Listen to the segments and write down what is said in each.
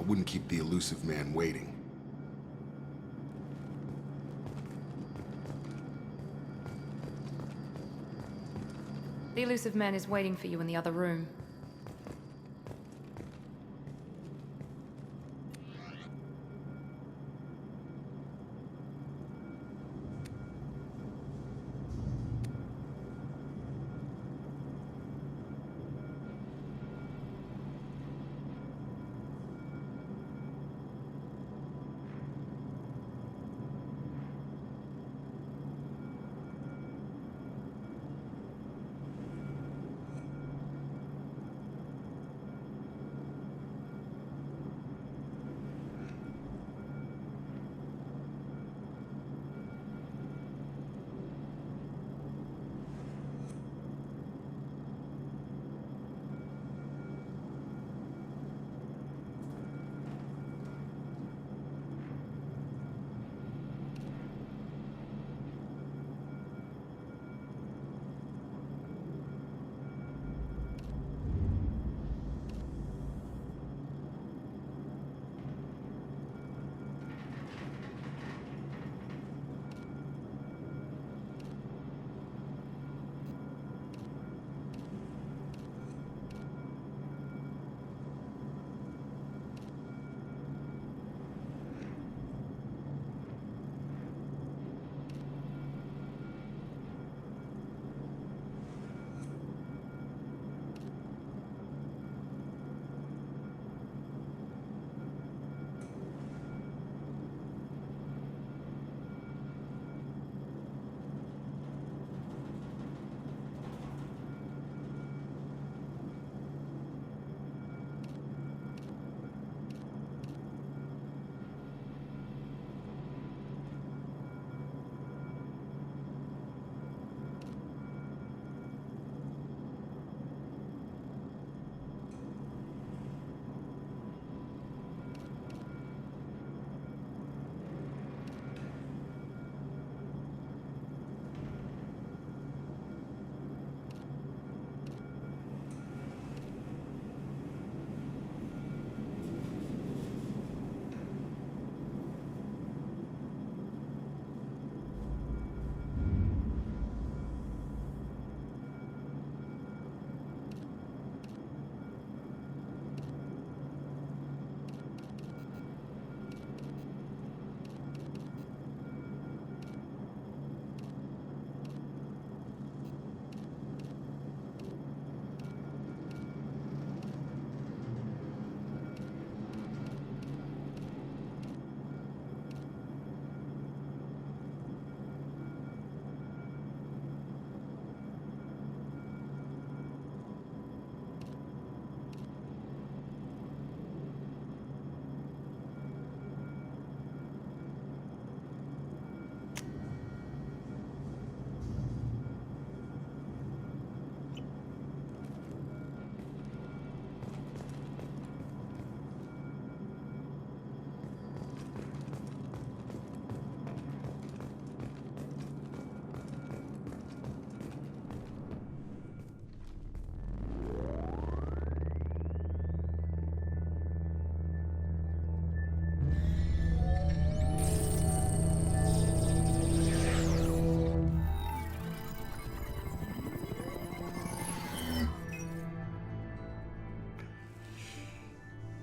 I wouldn't keep the elusive man waiting. The elusive man is waiting for you in the other room.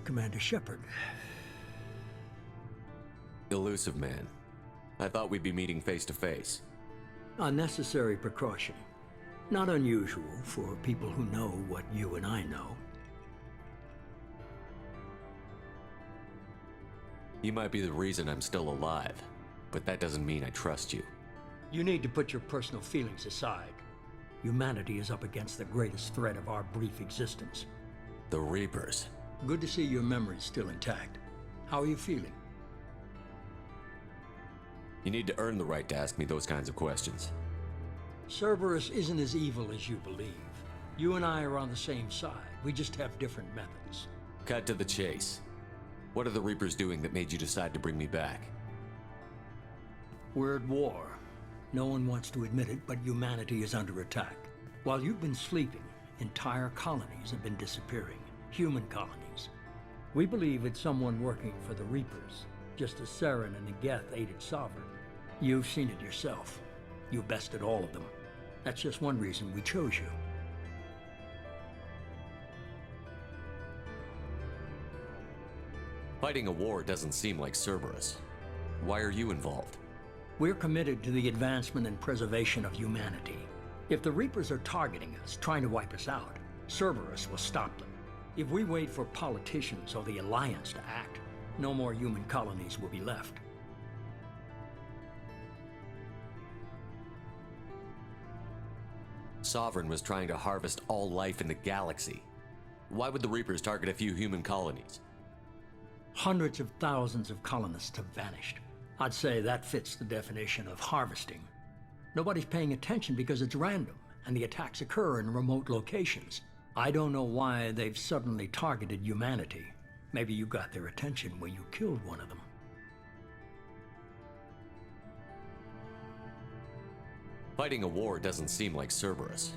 Commander Shepard. Elusive man. I thought we'd be meeting face to face. Unnecessary precaution. Not unusual for people who know what you and I know. You might be the reason I'm still alive, but that doesn't mean I trust you. You need to put your personal feelings aside. Humanity is up against the greatest threat of our brief existence. The Reapers. Good to see your memory's still intact. How are you feeling? You need to earn the right to ask me those kinds of questions. Cerberus isn't as evil as you believe. You and I are on the same side. We just have different methods. Cut to the chase. What are the Reapers doing that made you decide to bring me back? We're at war. No one wants to admit it, but humanity is under attack. While you've been sleeping, entire colonies have been disappearing. Human colonies. We believe it's someone working for the Reapers, just as Saren and the Geth aided Sovereign. You've seen it yourself. You bested all of them. That's just one reason we chose you. Fighting a war doesn't seem like Cerberus. Why are you involved? We're committed to the advancement and preservation of humanity. If the Reapers are targeting us, trying to wipe us out, Cerberus will stop them. If we wait for politicians or the Alliance to act, no more human colonies will be left. Sovereign was trying to harvest all life in the galaxy. Why would the Reapers target a few human colonies? Hundreds of thousands of colonists have vanished. I'd say that fits the definition of harvesting. Nobody's paying attention because it's random, and the attacks occur in remote locations. I don't know why they've suddenly targeted humanity. Maybe you got their attention when you killed one of them. Fighting a war doesn't seem like Cerberus.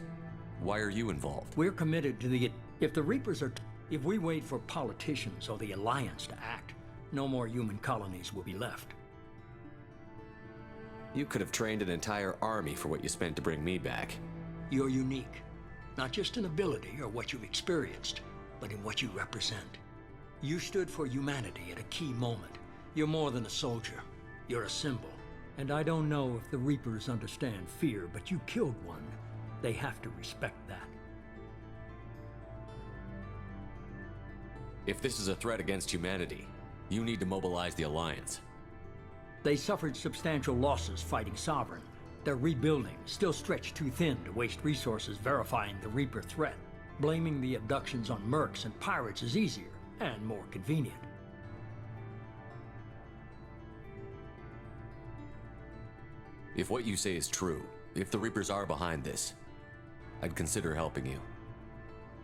Why are you involved? We're committed to the... If the Reapers are... If we wait for politicians or the Alliance to act, no more human colonies will be left. You could have trained an entire army for what you spent to bring me back. You're unique. Not just in ability or what you've experienced, but in what you represent. You stood for humanity at a key moment. You're more than a soldier. You're a symbol. And I don't know if the Reapers understand fear, but you killed one. They have to respect that. If this is a threat against humanity, you need to mobilize the Alliance. They suffered substantial losses fighting Sovereign. They're rebuilding, still stretched too thin to waste resources verifying the Reaper threat. Blaming the abductions on mercs and pirates is easier and more convenient. If what you say is true, if the Reapers are behind this, I'd consider helping you.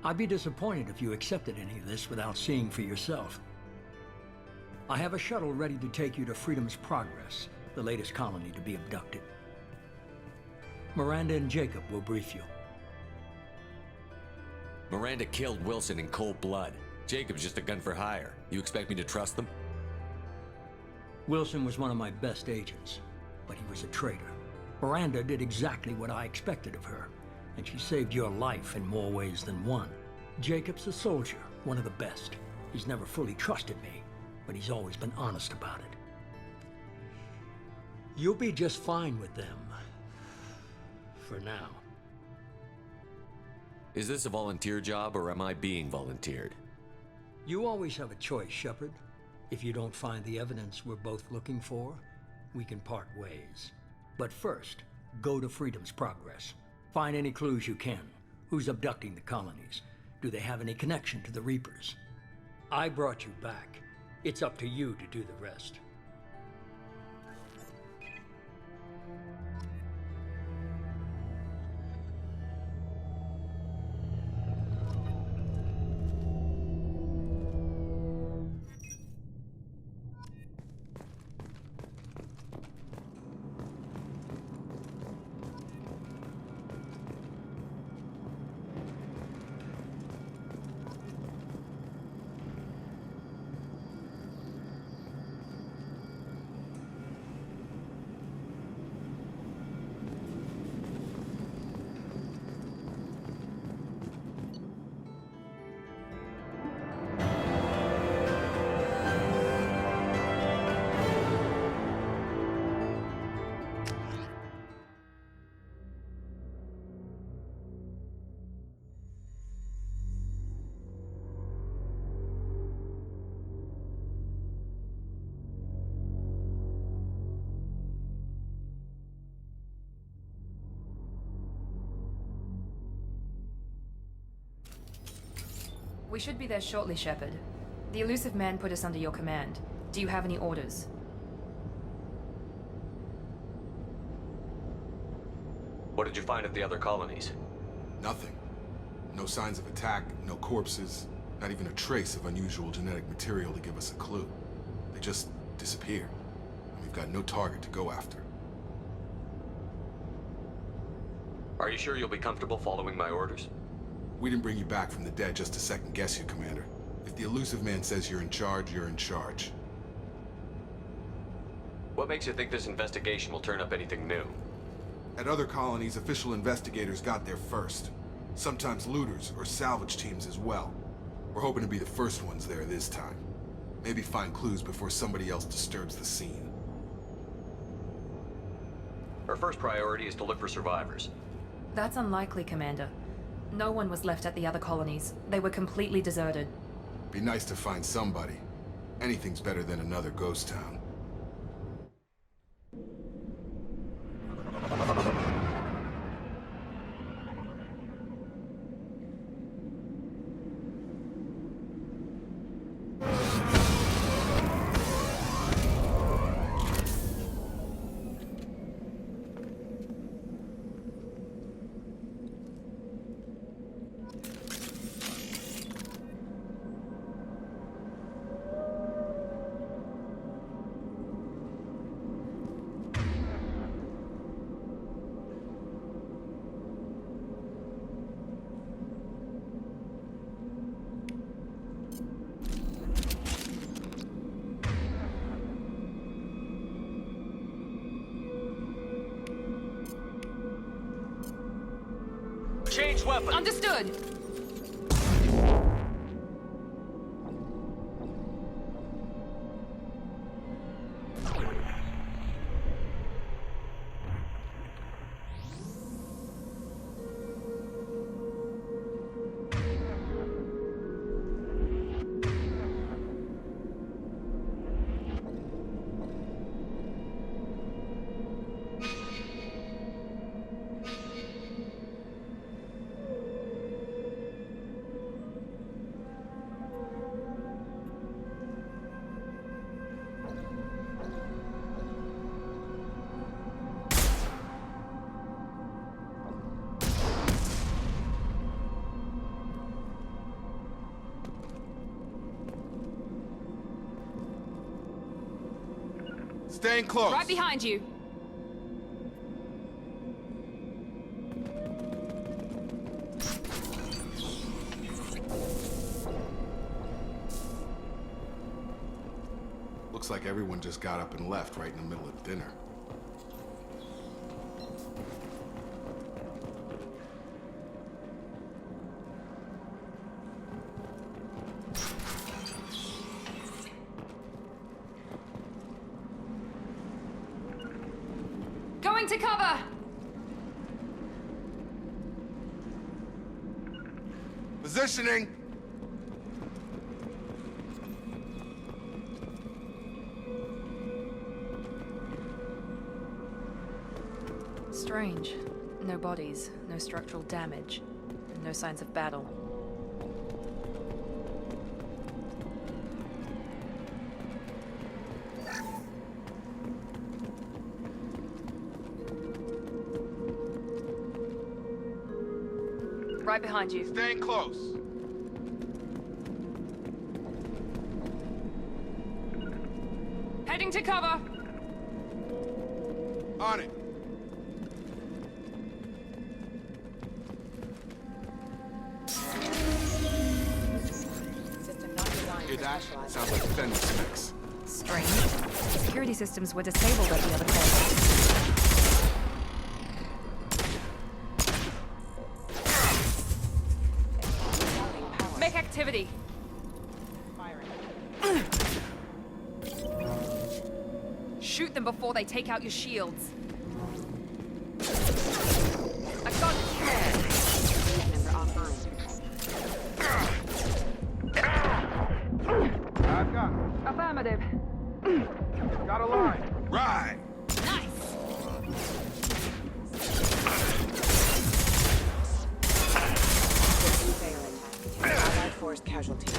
I'd be disappointed if you accepted any of this without seeing for yourself. I have a shuttle ready to take you to Freedom's Progress, the latest colony to be abducted. Miranda and Jacob will brief you. Miranda killed Wilson in cold blood. Jacob's just a gun for hire. You expect me to trust them? Wilson was one of my best agents, but he was a traitor. Miranda did exactly what I expected of her, and she saved your life in more ways than one. Jacob's a soldier, one of the best. He's never fully trusted me, but he's always been honest about it. You'll be just fine with them. For now. Is this a volunteer job, or am I being volunteered? You always have a choice, Shepard. If you don't find the evidence we're both looking for, we can part ways. But first, go to Freedom's Progress. Find any clues you can. Who's abducting the colonies? Do they have any connection to the Reapers? I brought you back. It's up to you to do the rest. We should be there shortly, Shepard. The elusive man put us under your command. Do you have any orders? What did you find at the other colonies? Nothing. No signs of attack, no corpses, not even a trace of unusual genetic material to give us a clue. They just disappeared. And we've got no target to go after. Are you sure you'll be comfortable following my orders? We didn't bring you back from the dead just to second guess you, Commander. If the elusive man says you're in charge, you're in charge. What makes you think this investigation will turn up anything new? At other colonies, official investigators got there first. Sometimes looters or salvage teams as well. We're hoping to be the first ones there this time. Maybe find clues before somebody else disturbs the scene. Our first priority is to look for survivors. That's unlikely, Commander. No one was left at the other colonies. They were completely deserted. Be nice to find somebody. Anything's better than another ghost town. Change weapon! Understood! Staying close. Right behind you. Looks like everyone just got up and left right in the middle of dinner. Going to cover! Positioning! Strange. No bodies, no structural damage, and no signs of battle. Right behind you. Staying close. Heading to cover! On it. Hear that? Sounds like fence specs. Strange. Security systems were disabled at the other colony. Make activity. Shoot them before they take out your shields. I got I've got it. affirmative. Got a line. Right. Nice. Allied force casualty.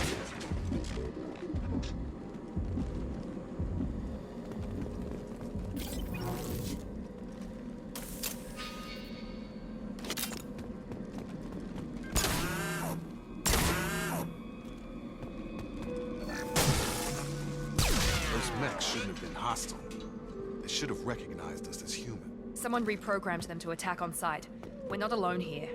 Those mechs shouldn't have been hostile. They should have recognized us as human. Someone reprogrammed them to attack on sight. We're not alone here.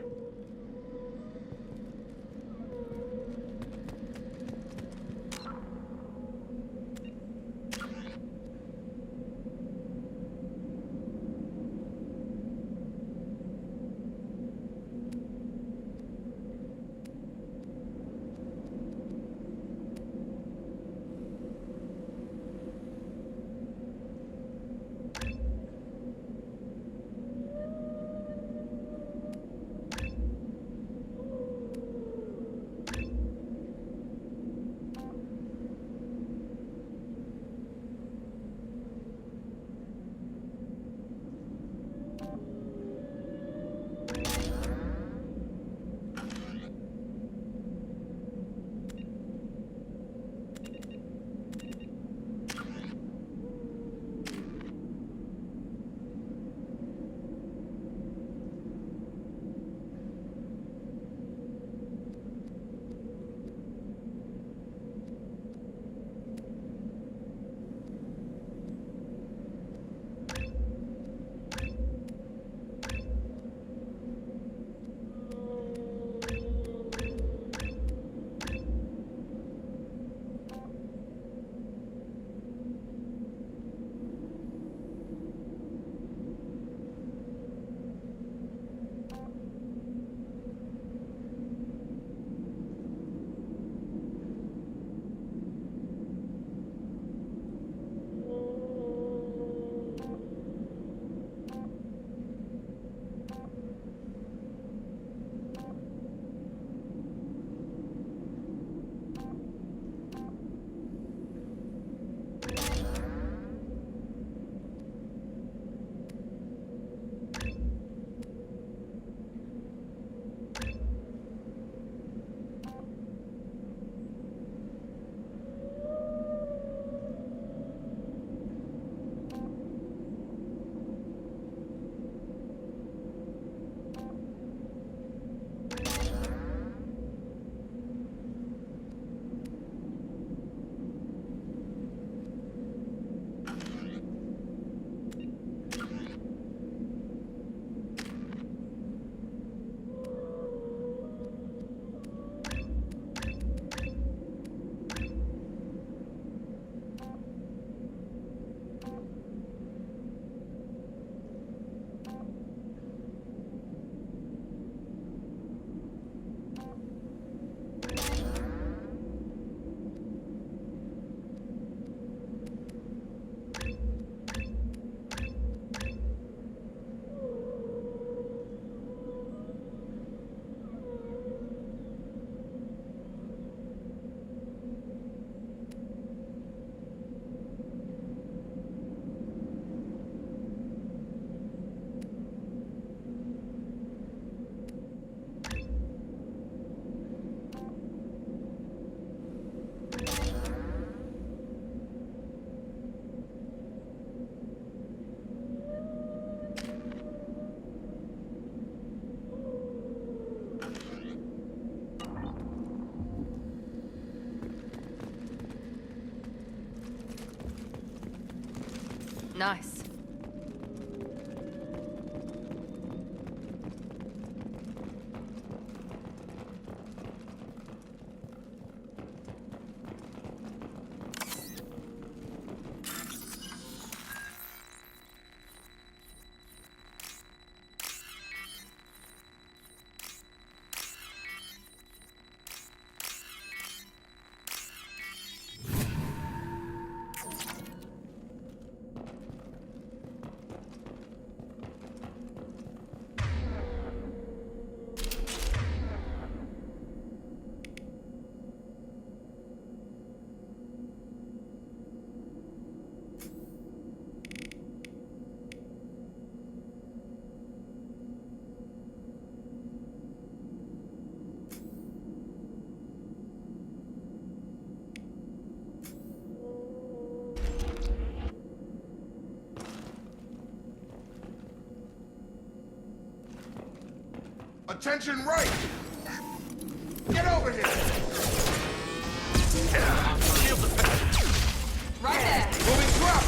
Nice. Attention right! Get over here! Right there! Moving drop!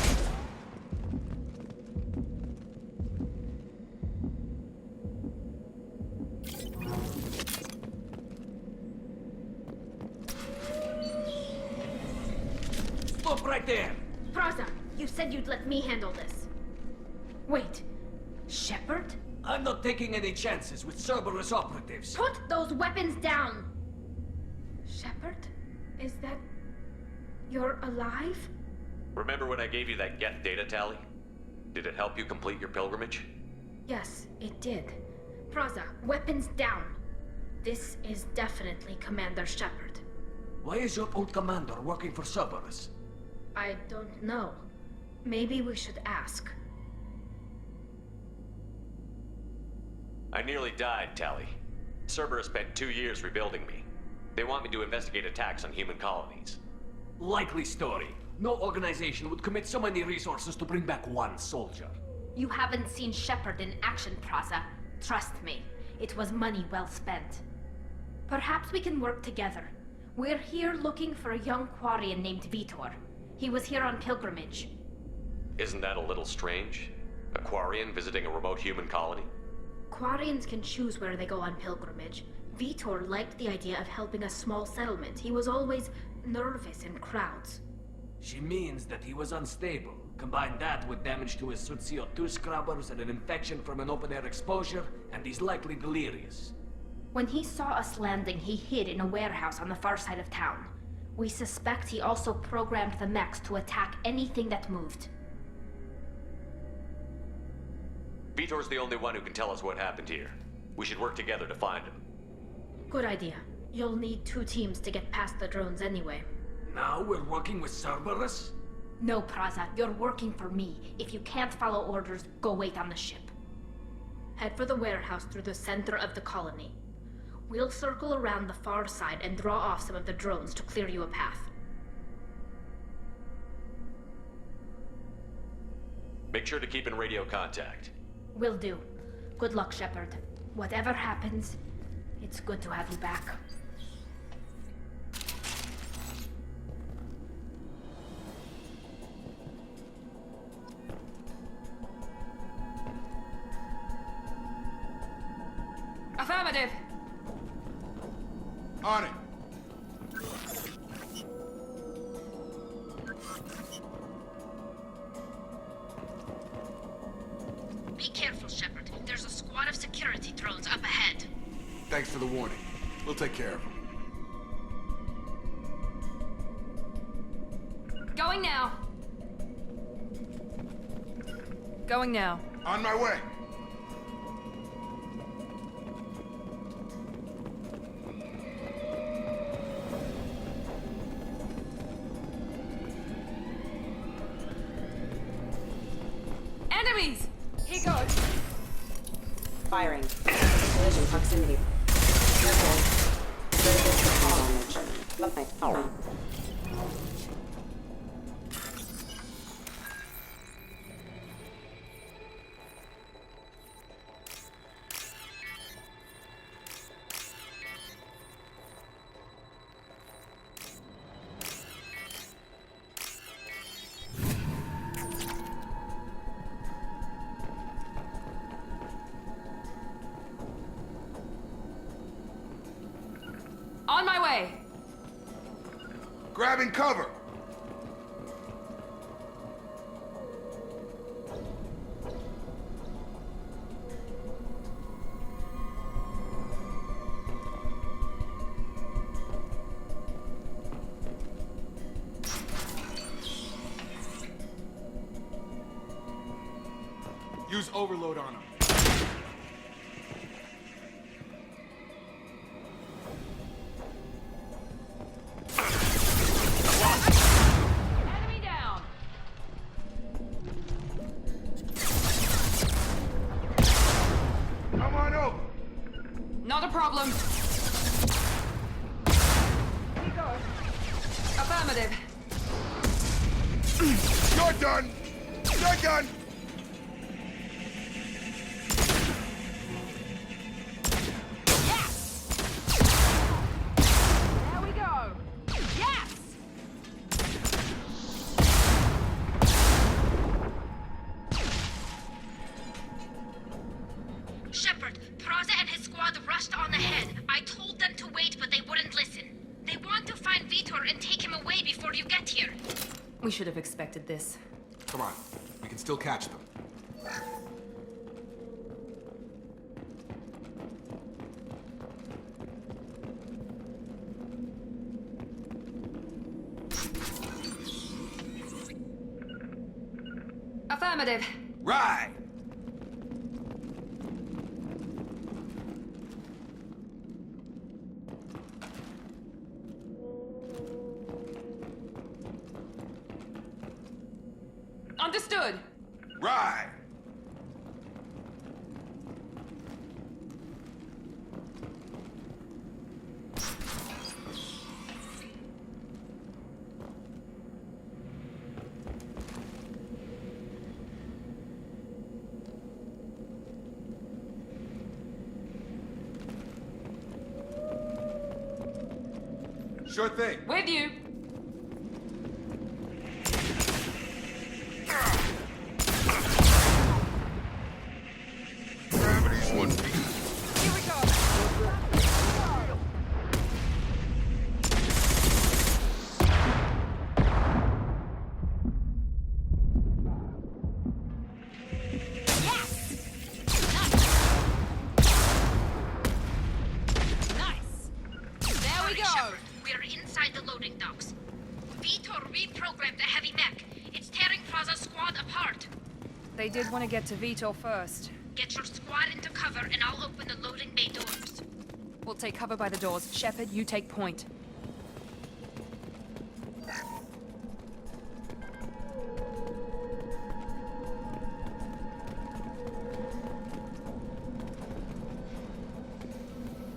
Stop right there! Praza, you said you'd let me handle this. Wait, Shepard? I'm not taking any chances with Cerberus operatives. Put those weapons down! Shepard? Is that... You're alive? Remember when I gave you that get data tally? Did it help you complete your pilgrimage? Yes, it did. Praza, weapons down. This is definitely Commander Shepard. Why is your old commander working for Cerberus? I don't know. Maybe we should ask. I nearly died, Tally. Cerberus spent 2 years rebuilding me. They want me to investigate attacks on human colonies. Likely story. No organization would commit so many resources to bring back one soldier. You haven't seen Shepard in action, Praza. Trust me, it was money well spent. Perhaps we can work together. We're here looking for a young Quarian named Vitor. He was here on pilgrimage. Isn't that a little strange? A Quarian visiting a remote human colony? Quarians can choose where they go on pilgrimage. Vitor liked the idea of helping a small settlement. He was always nervous in crowds. She means that he was unstable. Combine that with damage to his suit CO2 scrubbers and an infection from an open-air exposure, and he's likely delirious. When he saw us landing, he hid in a warehouse on the far side of town. We suspect he also programmed the mechs to attack anything that moved. Vitor's the only one who can tell us what happened here. We should work together to find him. Good idea. You'll need 2 teams to get past the drones anyway. Now we're working with Cerberus? No, Praza, you're working for me. If you can't follow orders, go wait on the ship. Head for the warehouse through the center of the colony. We'll circle around the far side and draw off some of the drones to clear you a path. Make sure to keep in radio contact. Will do. Good luck, Shepard. Whatever happens, it's good to have you back. Affirmative! On it! Be careful, Shepard. There's a squad of security drones up ahead. Thanks for the warning. We'll take care of them. Going now! Going now. On my way! Enemies! Here goes! Firing. Collision proximity. Careful. Critical damage. Okay. On my way! Grabbing cover! Use overload on him. Enemy down! Come on over. Not a problem. Affirmative. You're done! You're done! Yes! There we go! Yes! Shepard, Praza and his squad rushed on ahead. I told them to wait, but they wouldn't listen. They want to find Vitor and take him away before you get here. We should have expected this. Come on, we can still catch them. Affirmative. Right! Understood. Right! Sure thing. With you. Gravity's one beat. Here we go. Yes! Nice! There we go! Shepard, we're inside the loading docks. Vitor reprogrammed the heavy mech. It's tearing Praza's squad apart. They did want to get to Vitor first. Get your squad into cover and I'll open the loading bay doors. We'll take cover by the doors. Shepard, you take point.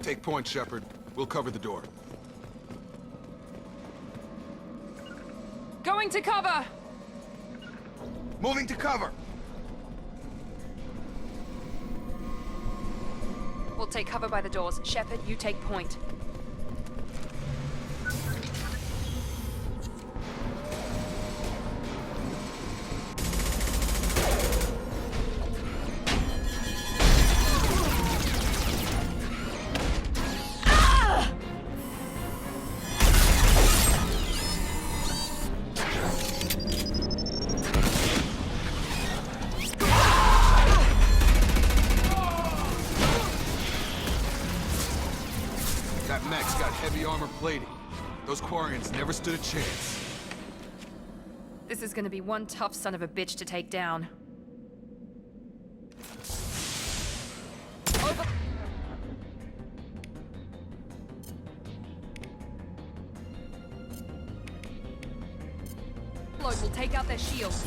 Take point, Shepard. We'll cover the door. Going to cover! Moving to cover! We'll take cover by the doors. Shepard, you take point. That mech's got heavy armor plating. Those Quarians never stood a chance. This is gonna be one tough son of a bitch to take down. Over. Load will take out their shields.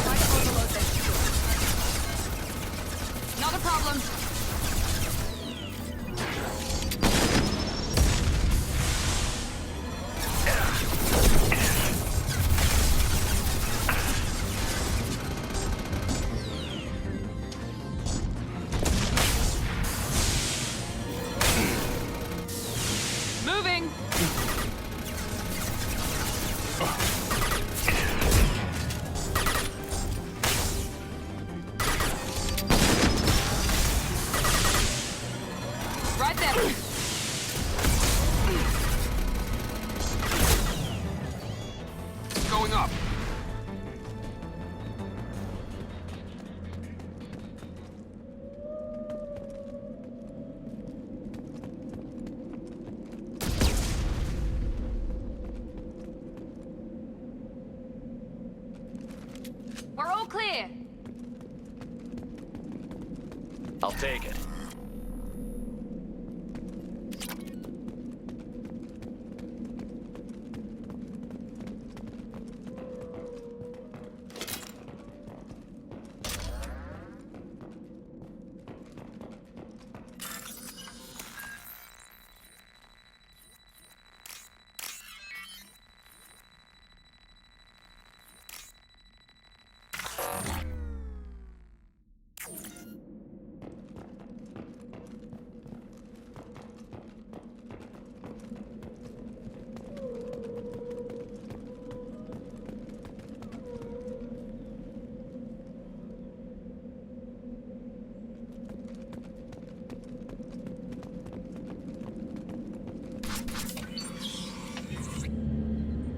Try to overload their shields. Not a problem. Moving! Right there. Going up! We're all clear! I'll take it.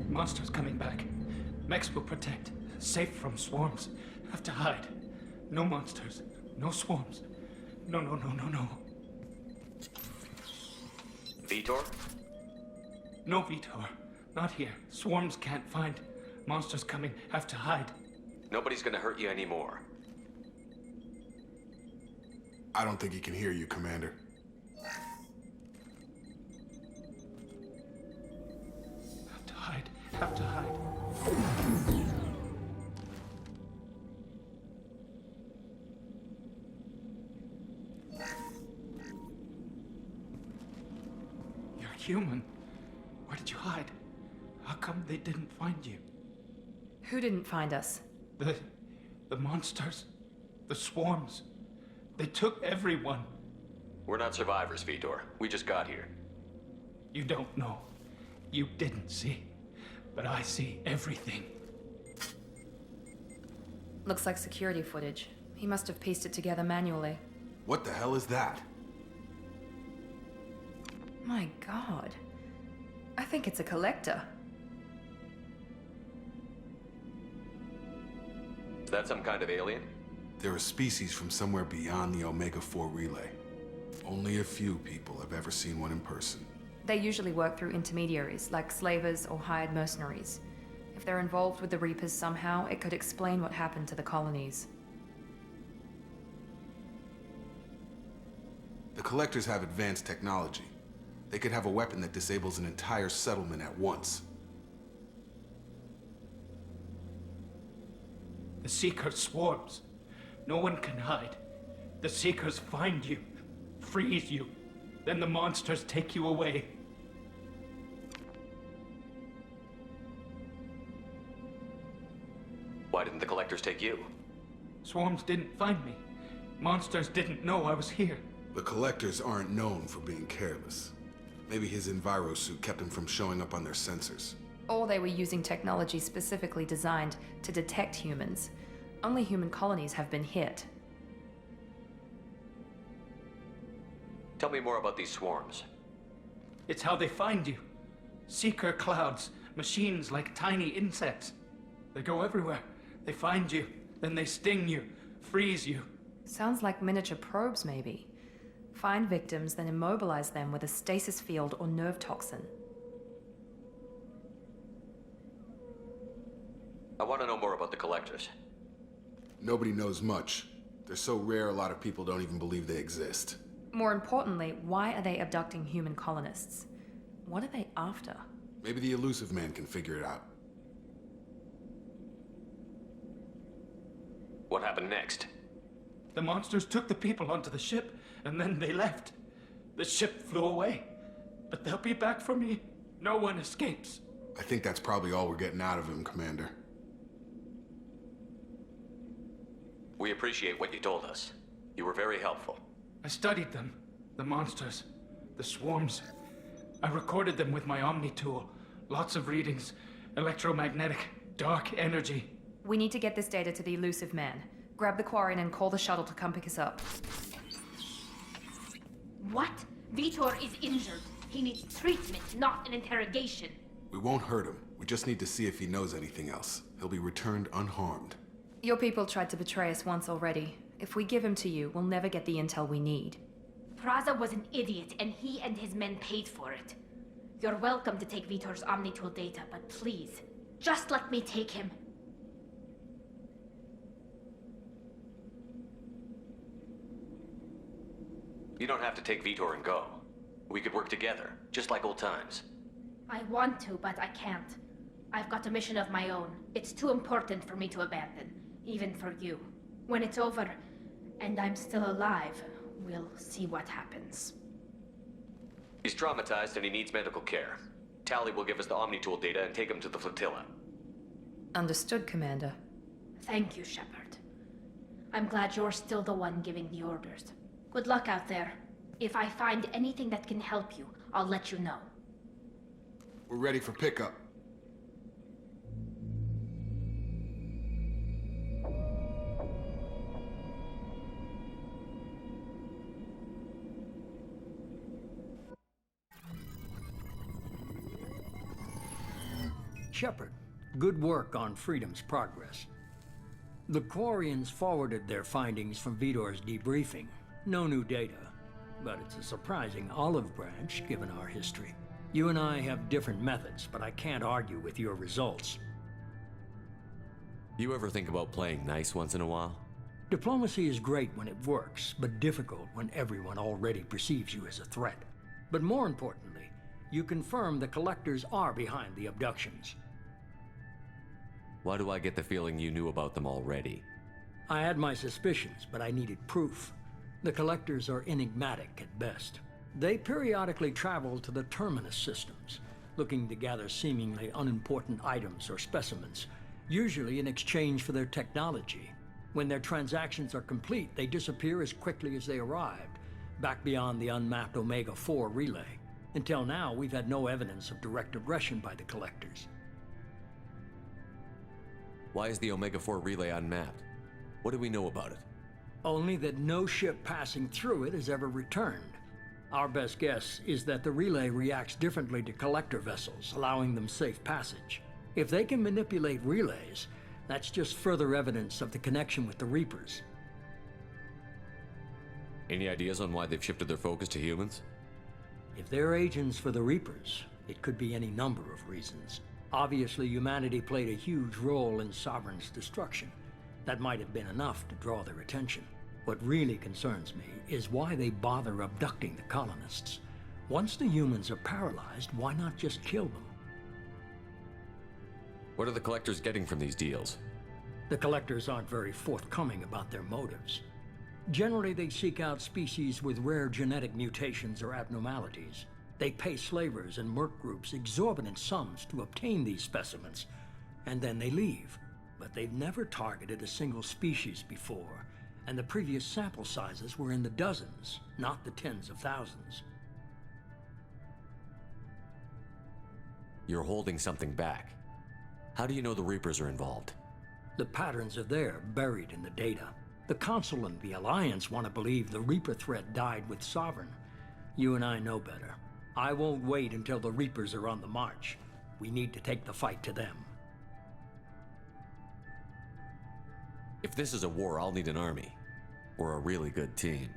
Monsters coming back. Mechs will protect. Safe from swarms. Have to hide. No monsters. No swarms. No. Vitor? No Vitor. Not here. Swarms can't find. Monsters coming. Have to hide. Nobody's gonna hurt you anymore. I don't think he can hear you, Commander. Have to hide. Have to hide. You're human. Where did you hide? How come they didn't find you? Who didn't find us? The monsters. The swarms. They took everyone. We're not survivors, Vitor. We just got here. You don't know. You didn't see. But I see everything. Looks like security footage. He must have pieced it together manually. What the hell is that? My god. I think it's a collector. Is that some kind of alien? They're a species from somewhere beyond the Omega-4 relay. Only a few people have ever seen one in person. They usually work through intermediaries, like slavers or hired mercenaries. If they're involved with the Reapers somehow, it could explain what happened to the colonies. The Collectors have advanced technology. They could have a weapon that disables an entire settlement at once. The Seeker swarms. No one can hide. The Seekers find you, freeze you, then the monsters take you away. Why didn't the Collectors take you? Swarms didn't find me. Monsters didn't know I was here. The Collectors aren't known for being careless. Maybe his enviro suit kept him from showing up on their sensors. Or they were using technology specifically designed to detect humans. Only human colonies have been hit. Tell me more about these swarms. It's how they find you. Seeker clouds, machines like tiny insects. They go everywhere. They find you, then they sting you, freeze you. Sounds like miniature probes, maybe. Find victims, then immobilize them with a stasis field or nerve toxin. I want to know more about the Collectors. Nobody knows much. They're so rare a lot of people don't even believe they exist. More importantly, why are they abducting human colonists? What are they after? Maybe the Elusive Man can figure it out. What happened next? The monsters took the people onto the ship, and then they left. The ship flew away. But they'll be back for me. No one escapes. I think that's probably all we're getting out of him, Commander. We appreciate what you told us. You were very helpful. I studied them. The monsters. The swarms. I recorded them with my Omni tool. Lots of readings. Electromagnetic. Dark energy. We need to get this data to the Elusive Man. Grab the Quarian and call the shuttle to come pick us up. What? Vitor is injured. He needs treatment, not an interrogation. We won't hurt him. We just need to see if he knows anything else. He'll be returned unharmed. Your people tried to betray us once already. If we give him to you, we'll never get the intel we need. Praza was an idiot, and he and his men paid for it. You're welcome to take Vitor's Omnitool data, but please, just let me take him. You don't have to take Vitor and go. We could work together, just like old times. I want to, but I can't. I've got a mission of my own. It's too important for me to abandon, even for you. When it's over, and I'm still alive, we'll see what happens. He's traumatized and he needs medical care. Tally will give us the Omnitool data and take him to the flotilla. Understood, Commander. Thank you, Shepard. I'm glad you're still the one giving the orders. Good luck out there. If I find anything that can help you, I'll let you know. We're ready for pickup. Shepard, good work on Freedom's progress. The Quarians forwarded their findings from Vitor's debriefing. No new data, but it's a surprising olive branch given our history. You and I have different methods, but I can't argue with your results. You ever think about playing nice once in a while? Diplomacy is great when it works, but difficult when everyone already perceives you as a threat. But more importantly, you confirm the Collectors are behind the abductions. Why do I get the feeling you knew about them already? I had my suspicions, but I needed proof. The Collectors are enigmatic at best. They periodically travel to the Terminus systems, looking to gather seemingly unimportant items or specimens, usually in exchange for their technology. When their transactions are complete, they disappear as quickly as they arrived, back beyond the unmapped Omega-4 relay. Until now, we've had no evidence of direct aggression by the Collectors. Why is the Omega-4 relay unmapped? What do we know about it? Only that no ship passing through it has ever returned. Our best guess is that the relay reacts differently to Collector vessels, allowing them safe passage. If they can manipulate relays, that's just further evidence of the connection with the Reapers. Any ideas on why they've shifted their focus to humans? If they're agents for the Reapers, it could be any number of reasons. Obviously, humanity played a huge role in Sovereign's destruction. That might have been enough to draw their attention. What really concerns me is why they bother abducting the colonists. Once the humans are paralyzed, why not just kill them? What are the Collectors getting from these deals? The Collectors aren't very forthcoming about their motives. Generally, they seek out species with rare genetic mutations or abnormalities. They pay slavers and merc groups exorbitant sums to obtain these specimens, and then they leave. But they've never targeted a single species before, and the previous sample sizes were in the dozens, not the tens of thousands. You're holding something back. How do you know the Reapers are involved? The patterns are there, buried in the data. The Council and the Alliance want to believe the Reaper threat died with Sovereign. You and I know better. I won't wait until the Reapers are on the march. We need to take the fight to them. If this is a war, I'll need an army. Or a really good team.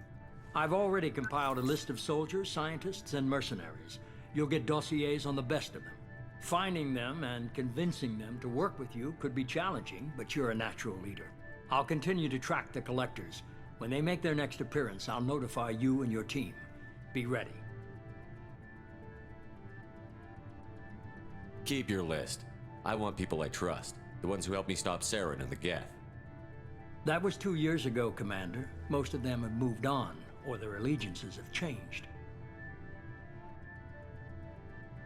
I've already compiled a list of soldiers, scientists, and mercenaries. You'll get dossiers on the best of them. Finding them and convincing them to work with you could be challenging, but you're a natural leader. I'll continue to track the Collectors. When they make their next appearance, I'll notify you and your team. Be ready. Keep your list. I want people I trust. The ones who helped me stop Saren and the Geth. That was 2 years ago, Commander. Most of them have moved on, or their allegiances have changed.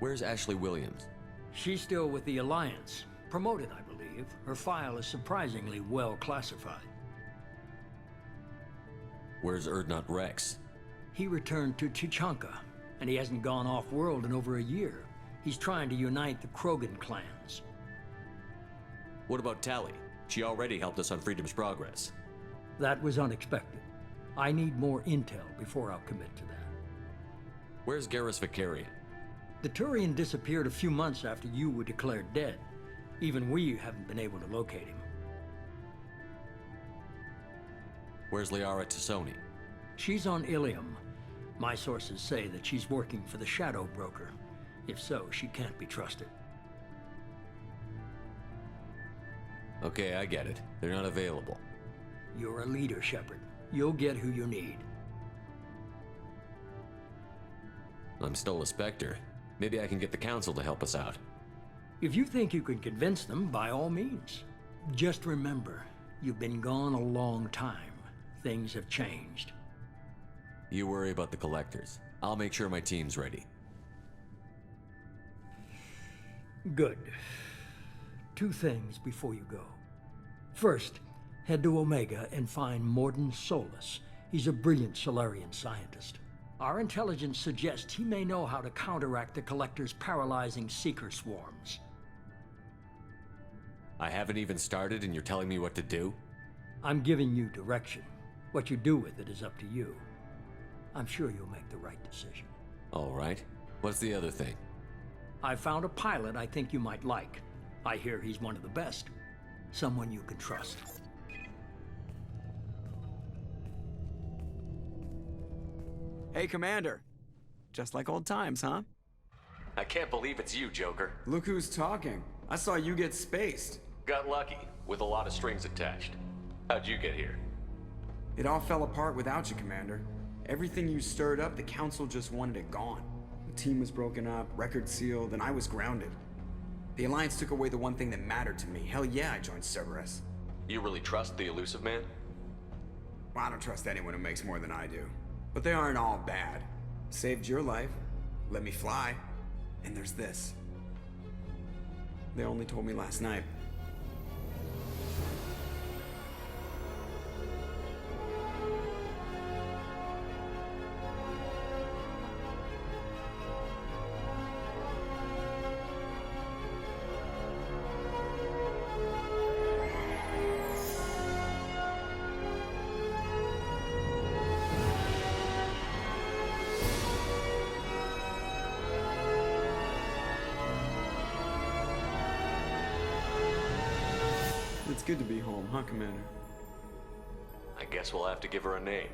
Where's Ashley Williams? She's still with the Alliance. Promoted, I believe. Her file is surprisingly well classified. Where's Erdnot Rex? He returned to Chichanka, and he hasn't gone off-world in over a year. He's trying to unite the Krogan clans. What about Tally? She already helped us on Freedom's Progress. That was unexpected. I need more intel before I'll commit to that. Where's Garrus Vicarian? The Turian disappeared a few months after you were declared dead. Even we haven't been able to locate him. Where's Liara Tassoni? She's on Ilium. My sources say that she's working for the Shadow Broker. If so, she can't be trusted. Okay, I get it. They're not available. You're a leader, Shepard. You'll get who you need. I'm still a Spectre. Maybe I can get the Council to help us out. If you think you can convince them, by all means. Just remember, you've been gone a long time. Things have changed. You worry about the Collectors. I'll make sure my team's ready. Good. 2 things before you go. First, head to Omega and find Mordin Solus. He's a brilliant Solarian scientist. Our intelligence suggests he may know how to counteract the Collector's paralyzing Seeker swarms. I haven't even started and you're telling me what to do? I'm giving you direction. What you do with it is up to you. I'm sure you'll make the right decision. All right. What's the other thing? I found a pilot I think you might like. I hear he's one of the best. Someone you can trust. Hey, Commander. Just like old times, huh? I can't believe it's you, Joker. Look who's talking. I saw you get spaced. Got lucky, with a lot of strings attached. How'd you get here? It all fell apart without you, Commander. Everything you stirred up, the Council just wanted it gone. The team was broken up, record sealed, and I was grounded. The Alliance took away the one thing that mattered to me. Hell yeah, I joined Cerberus. You really trust the Elusive Man? Well, I don't trust anyone who makes more than I do. But they aren't all bad. Saved your life, let me fly, and there's this. They only told me last night. It's good to be home, huh, Commander? I guess we'll have to give her a name.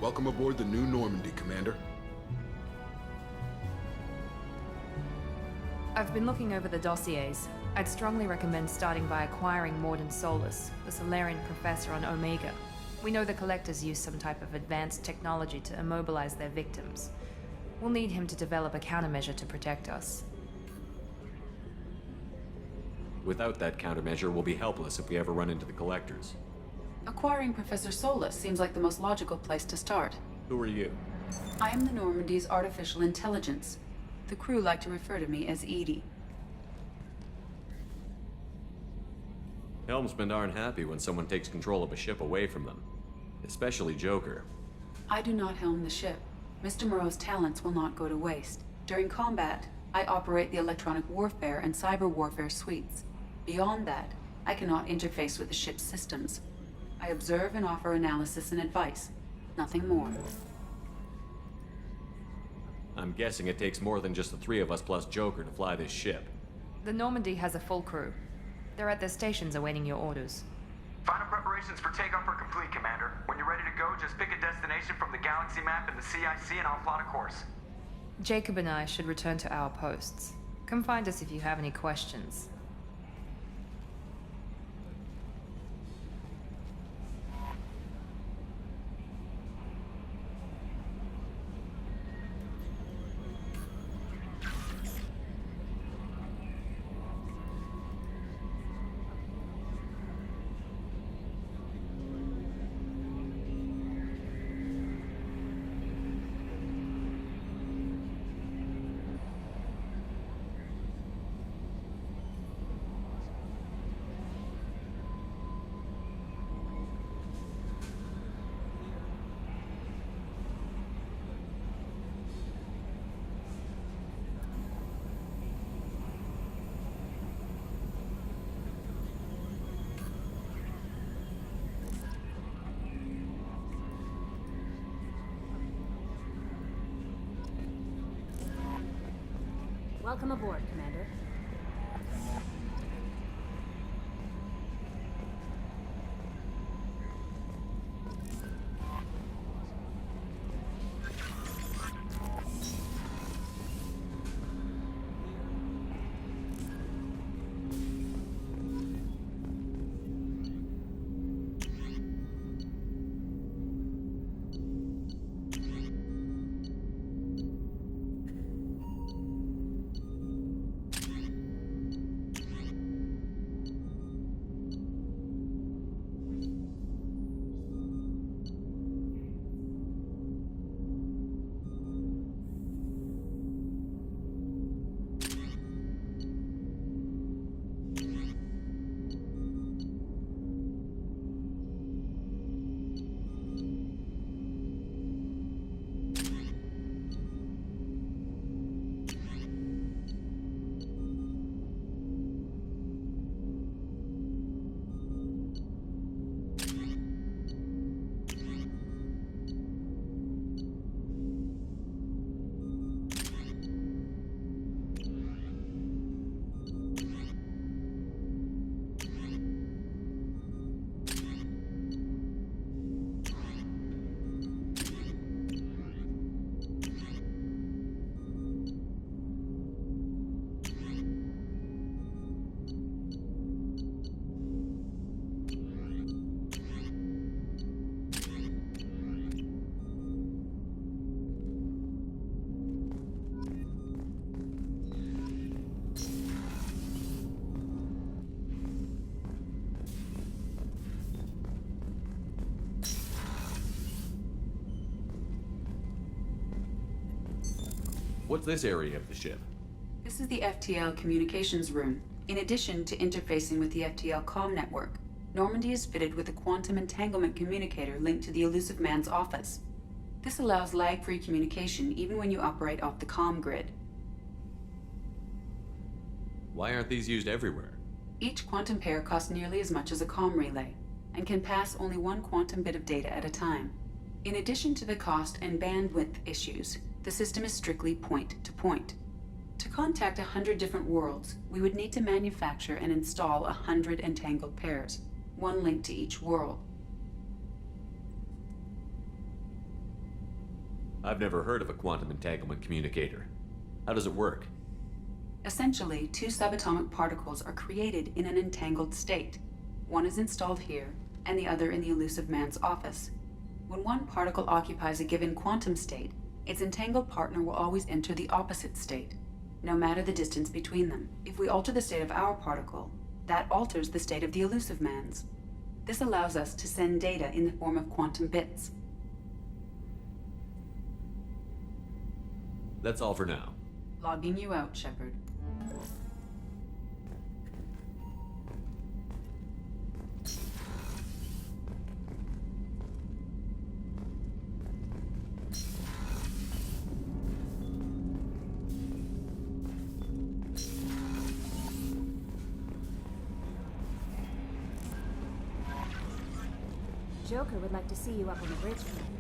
Welcome aboard the new Normandy, Commander. I've been looking over the dossiers. I'd strongly recommend starting by acquiring Mordin Solus, the Solarian professor on Omega. We know the Collectors use some type of advanced technology to immobilize their victims. We'll need him to develop a countermeasure to protect us. Without that countermeasure, we'll be helpless if we ever run into the Collectors. Acquiring Professor Solus seems like the most logical place to start. Who are you? I am the Normandy's artificial intelligence. The crew like to refer to me as Edie. Helmsmen aren't happy when someone takes control of a ship away from them. Especially Joker. I do not helm the ship. Mr. Moreau's talents will not go to waste. During combat, I operate the electronic warfare and cyber warfare suites. Beyond that, I cannot interface with the ship's systems. I observe and offer analysis and advice. Nothing more. I'm guessing it takes more than just the three of us plus Joker to fly this ship. The Normandy has a full crew. They're at their stations awaiting your orders. Final preparations for takeoff are complete, Commander. When you're ready to go, just pick a destination from the galaxy map in the CIC and I'll plot a course. Jacob and I should return to our posts. Come find us if you have any questions. Welcome aboard, Commander. What's this area of the ship? This is the FTL communications room. In addition to interfacing with the FTL comm network, Normandy is fitted with a quantum entanglement communicator linked to the Elusive Man's office. This allows lag-free communication even when you operate off the comm grid. Why aren't these used everywhere? Each quantum pair costs nearly as much as a comm relay, and can pass only one quantum bit of data at a time. In addition to the cost and bandwidth issues, the system is strictly point-to-point. To contact 100 different worlds, we would need to manufacture and install 100 entangled pairs, one link to each world. I've never heard of a quantum entanglement communicator. How does it work? Essentially, two subatomic particles are created in an entangled state. One is installed here, and the other in the Elusive Man's office. When one particle occupies a given quantum state, its entangled partner will always enter the opposite state, no matter the distance between them. If we alter the state of our particle, that alters the state of the Elusive Man's. This allows us to send data in the form of quantum bits. That's all for now. Logging you out, Shepard. Joker would like to see you up on the bridge, Commander.